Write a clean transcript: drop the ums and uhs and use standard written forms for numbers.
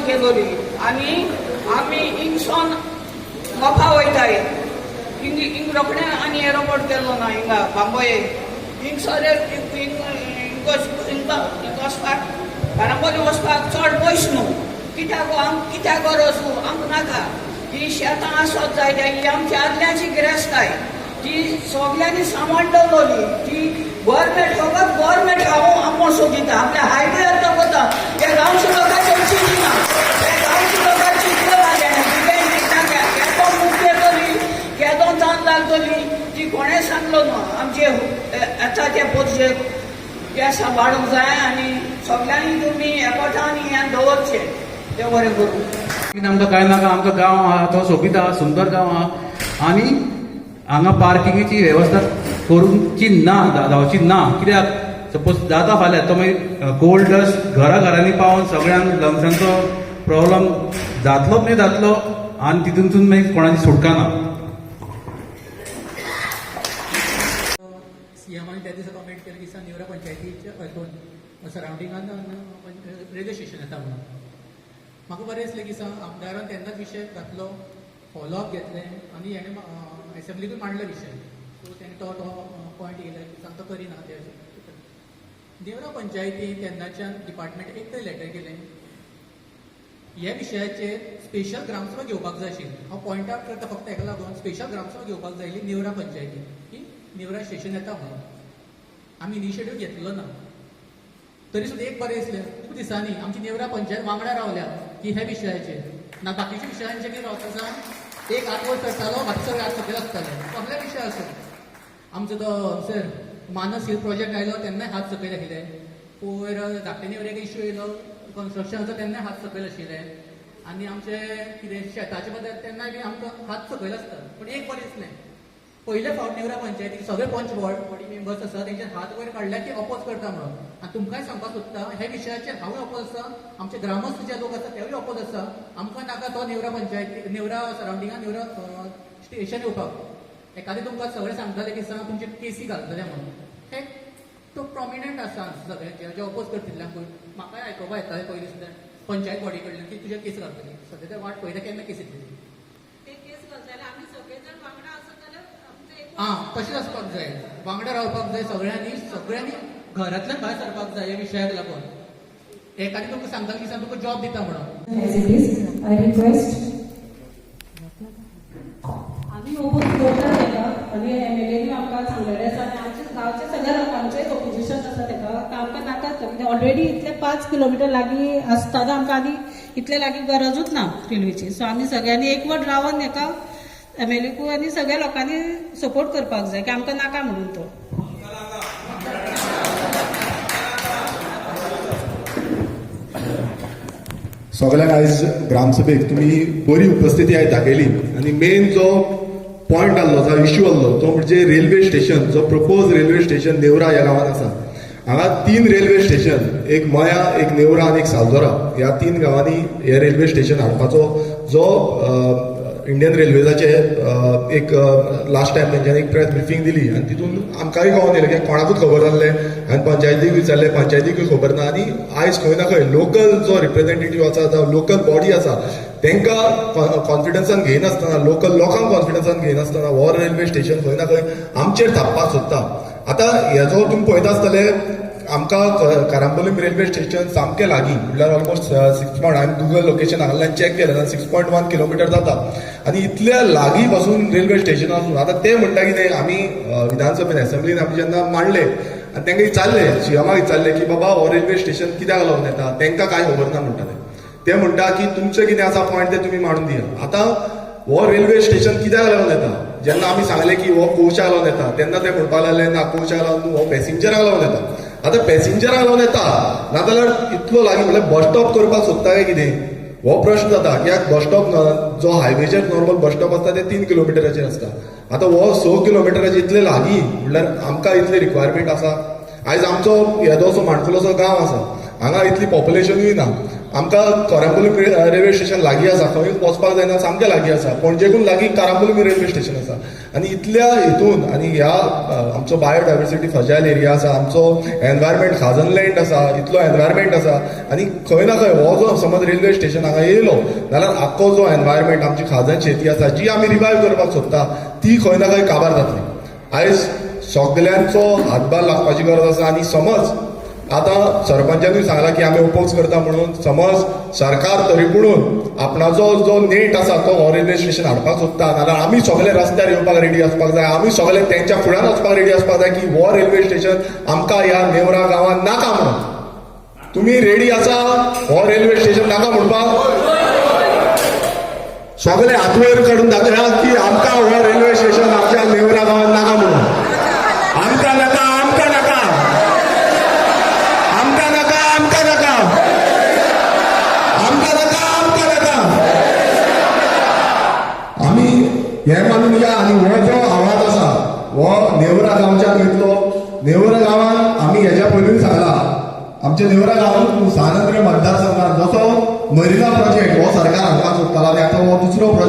केलोली आनी आमी हिंगसोन मोफा वयताय हिंग रोखडे आनी एरोपोर्ट केल्लो ना हिंगा बांबोये हिंगसर वचपाक कारांबोली वचपाक चड पयस न्हू कित्याक गरज आमकां नाका ही शेतां आसत जाय ही आमची आदल्याची गिरेस्ताय ती सगळ्यांनी सांबाळ दवरली ती गव्हर्मेंट फकत गव्हर्मेंट हांव आमोण सोदिता आपल्या हायवे येता वता हे गांवच्या लोकांची चिंती ना हे गांवच्या लोकांची चिंता लागल्या केदो मुख्य येतली केदो जाण लागतली ती कोणें सांगलो न्हू आमचे येताचे पोरचेक ते सांबाळूंक जाय आनी सगळ्यांनी तुमी एकवटान हें दवरचें ते बरें करूं आमकां कांय नाका आमकां गांव आहा तो सोबीत आहा सुंदर गांव आहा आनी हांगा पार्किंगेची वेवस्था करूंची ना जावची ना कित्याक सपोज जाता फाल्यां तो मागीर कोल्ड डस्ट घरांनी पावून सगळ्यांक लंग्सांचो प्रॉब्लम जातलोच न्ही जातलो आनी तितूनसून मागीर कोणाची सुटका ना. सीएमान त्या दिसा कमेंट केले की नेवरा पंचायतीच्या हितून सरावंडिंगान रेल्वे स्टेशन येता म्हणून म्हाका बरें दिसलें की आमदारान तेन्नाच विशय घातलो फॉलोअप घेतले आनी हेणें एसेंब्लीकूय मांडलो विशय सो तेणे तो पॉयंट येयलो की तो करिना ते नेवरा पंचायतीन तेन्नाच्यान डिपार्टमेंट एक तरी लेटर केलें ह्या विशयाचेर स्पेशल ग्रामसभा घेवपाक जाय आशिल्ली. हांव पॉयंट आउट करता फक्त हेका लागून स्पेशल ग्रामसभा घेवपाक जाय आशिल्ली नेवरा पंचायतीन की नेवरा स्टेशन येता म्हणून आमी इनिशिएटीव घेतलो ना तरी सुद्दां एक बरें दिसलें खूब दिसांनी आमची नेवरा पंचायत वांगडा रावल्या की ह्या विशयाचेर ना बाकीच्या विशयांचेर कितें रावता सांग एक हात वयर सरतालो बाकी सगळे हात सकयल आसताले कसले विशय आसूं आमचो तो सर मानस हिल प्रोजेक्ट आयलो तेन्नाय हात सकयल आशिल्ले पयर धाकटे नेवऱ्याक इश्यू येयलो कन्स्ट्रक्शनाचो तेन्नाय हात सकयल आशिल्ले आनी आमचे कितें शेताचे बद्दल तेन्नाय बी आमकां हात सकयल आसता पूण एक बरें दिसलें पयले फावट नेवरा पंचायतीक सगळे पंच बॉडी मेंबर्स आसा तेंचे हात वयर काडल्या की अपोज करता म्हणून आनी तुमकांय सांगपाक सोदता ह्या विशयाचेर हांवूय अपोज आसा आमचे ग्रामस्थ जे लोक आसा तेवूय अपोज आसा आमकां नाका तो नेवरा पंचायती नेवरा सरावंडिंगान नेवरा स्टेशन येवपाक एखादें तुमकां सगळें सांगताले की तुमचे केसी घालतले म्हणून हे तो प्रॉमिनंट आसा सगळे जे अपोज करतिल्ल्यांकूय म्हाकाय आयकोपा येतालें पयलीं सुद्दां पंचायत बॉडी कडल्यान की तुजे केस घालतली सद्या ते वाट पळयता केन्ना केस येतली तशेंच आसपाक जाय वांगडा रावपाक जाय सगळ्यांनी घरांतल्यान भायर सरपाक जाय ह्या विशयाक लागून एखादी तुमकां सांगताली की तुका जॉब दिता म्हणून आम्ही ओपोज करता तेका आनी एमएलएनी आमकां सांगलेलें आसा आनी आमच्या गांवच्या सगळ्या लोकांचें ओपोजिशन आसा तेका आमकां नाकाच म्हणजे ऑलरेडी इतले 5 किलोमिटर लागीं आसतना आमकां आनी इतले लागीं गरजूच ना रेल्वेची सो आमी सगळ्यांनी एकवट रावन हेका एमएलएकू आनी सगळ्या लोकांनी सपोर्ट करपाक जाय की आमकां नाका म्हणून तो सगळ्यांक आयज ग्रामसभेक तुमी बरी उपस्थिती आयज दाखयली आनी मेन जो पॉयंट आहलो जो इश्यू आहलो तो म्हणजे रेल्वे स्टेशन जो प्रपोज रेल्वे स्टेशन नेवरा ह्या गांवांत आसा हांगा 3 रेल्वे स्टेशन एक मया एक नेवरा आनी एक सालजोरा ह्या 3 गांवांनी हे रेल्वे स्टेशन हाडपाचो जो इंडियन रेल्वेजाचे एक लास्ट टायम तेंच्यांनी एक प्रेस ब्रिफींग दिली आनी तितून आमकांय कळोन येयलें की कोणाकूच खबर नासलें आनी पंचायतीक विचारलें पंचायतीकूय खबर ना आनी आयज खंय ना खंय लोकल जो रिप्रेझेंटेटीव आसा जावं लोकल बॉडी आसा तांकां कॉन्फिडन्सान घेयनासतना लोकल लोकांक कॉन्फिडन्सान घेयनासतना हो रेल्वे स्टेशन खंय ना खंय आमचेर थापपाक सोदता. आतां हेजो तुमी पळयता आसतले आमकां कारांबोलीम रेल्वे स्टेशन सामकें लागीं म्हटल्यार ऑलमोस्ट 6 हांवें गुगल लोकेशन हांगांतल्यान चॅक केलें 6.1 किलोमिटर जाता आनी इतल्या लागीं पासून रेल्वे स्टेशन आसून आतां ते म्हणटा कितें आमी विधानसभेन एसेंब्लीन आमी जेन्ना मांडले आनी तांकां विचारले सीएमाक विचारले की बाबा हो रेल्वे स्टेशन कित्याक लागून येता तांकां कांय खबर ना म्हणटाले ते म्हणटा की तुमचें कितें आसा पॉयंट ते तुमी मांडून दिया. आतां हो रेल्वे स्टेशन कित्याक लागून येता जेन्ना आमी सांगलें की हो कोचाक लागून येता तेन्ना ते म्हणपाक लागले ना कोचाक लागून हो पॅसेंजराक लागून येता. आतां पॅसेंजराक लागून येता नाजाल्यार इतलो लागीं म्हळ्यार बस स्टॉप करपाक सोदता काय कितें हो प्रश्न जाता कित्याक बस स्टॉप जो हायवेचेर नॉर्मल बस स्टॉप आसता ते 3 किलोमिटराचेर आसता. आतां हो 6 किलोमिटराचेर इतले लागीं म्हळ्यार आमकां इतले रिक्वायरमेंट आसा. आयज आमचो येदोसो माणकुलोसो गांव आसा हांगा इतली पॉप्युलेशनूय ना. आमकां कोरांबोलीम रेल्वे स्टेशन लागीं आसा, खंय वचपाक जायना सामकें लागीं आसा. पणजेकून लागीं कारांबोलीम रेल्वे स्टेशन आसा. आनी इतल्या हितून आनी ह्या आमचो बायोडायवर्सिटी फ्रजायल एरिया आसा, आमचो एनवायरमेंट खाजन लँड आसा, इतलो एनवायरमेंट आसा. आनी खंय ना खंय हो जो समज रेल्वे स्टेशन हांगा येयलो जाल्यार आख्खो जो एनवायरमेंट आमची खाजन शेती आसा जी आमी रिवायव करपाक सोदता ती खंय ना खंय काबार जातली. आयज सगल्यांचो हातभार लागपाची गरज आसा. आनी समज आतां सरपंचानूय सांगला की आमी ओपोज करता म्हणून, समज सरकार तरी म्हणून आपणाचो जो नेट आसा तो हो रेल्वे स्टेशन हाडपाक सोदता, नाल्यार आमी सगळे रस्त्यार येवपाक रेडी आसपाक जाय. आमी सगळे तेंच्या फुड्यान वचपाक रेडी आसपाक जाय की हो रेल्वे स्टेशन आमकां ह्या नेवरा गांवांत नाका म्हणून. तुमी रेडी आसा हो रेल्वे स्टेशन नाका म्हणपाक? सगळे हात वयर काडून दाखया की आमकां हो रेल्वे स्टेशन आमच्या नेवरा गांवांत नाका म्हणून. आमकां नाका, आमकां नाका, आमकां नाका, आमकां नाका, आमकां नाका, आमकां नाका. आमी हे मानून या आनी हो जो आवाज आसा हो नेवरा गांवच्या वयतलो. नेवरा गांवांत आमी हेच्या पयलीं सांगला आमच्या नेवरा गांवांत 6 नंबर मतदारसंघात जसो मरिना प्रोजेक्ट हो सरकार हाडपाक सोदतालो आनी आतां हो दुसरो प्रोजेक्ट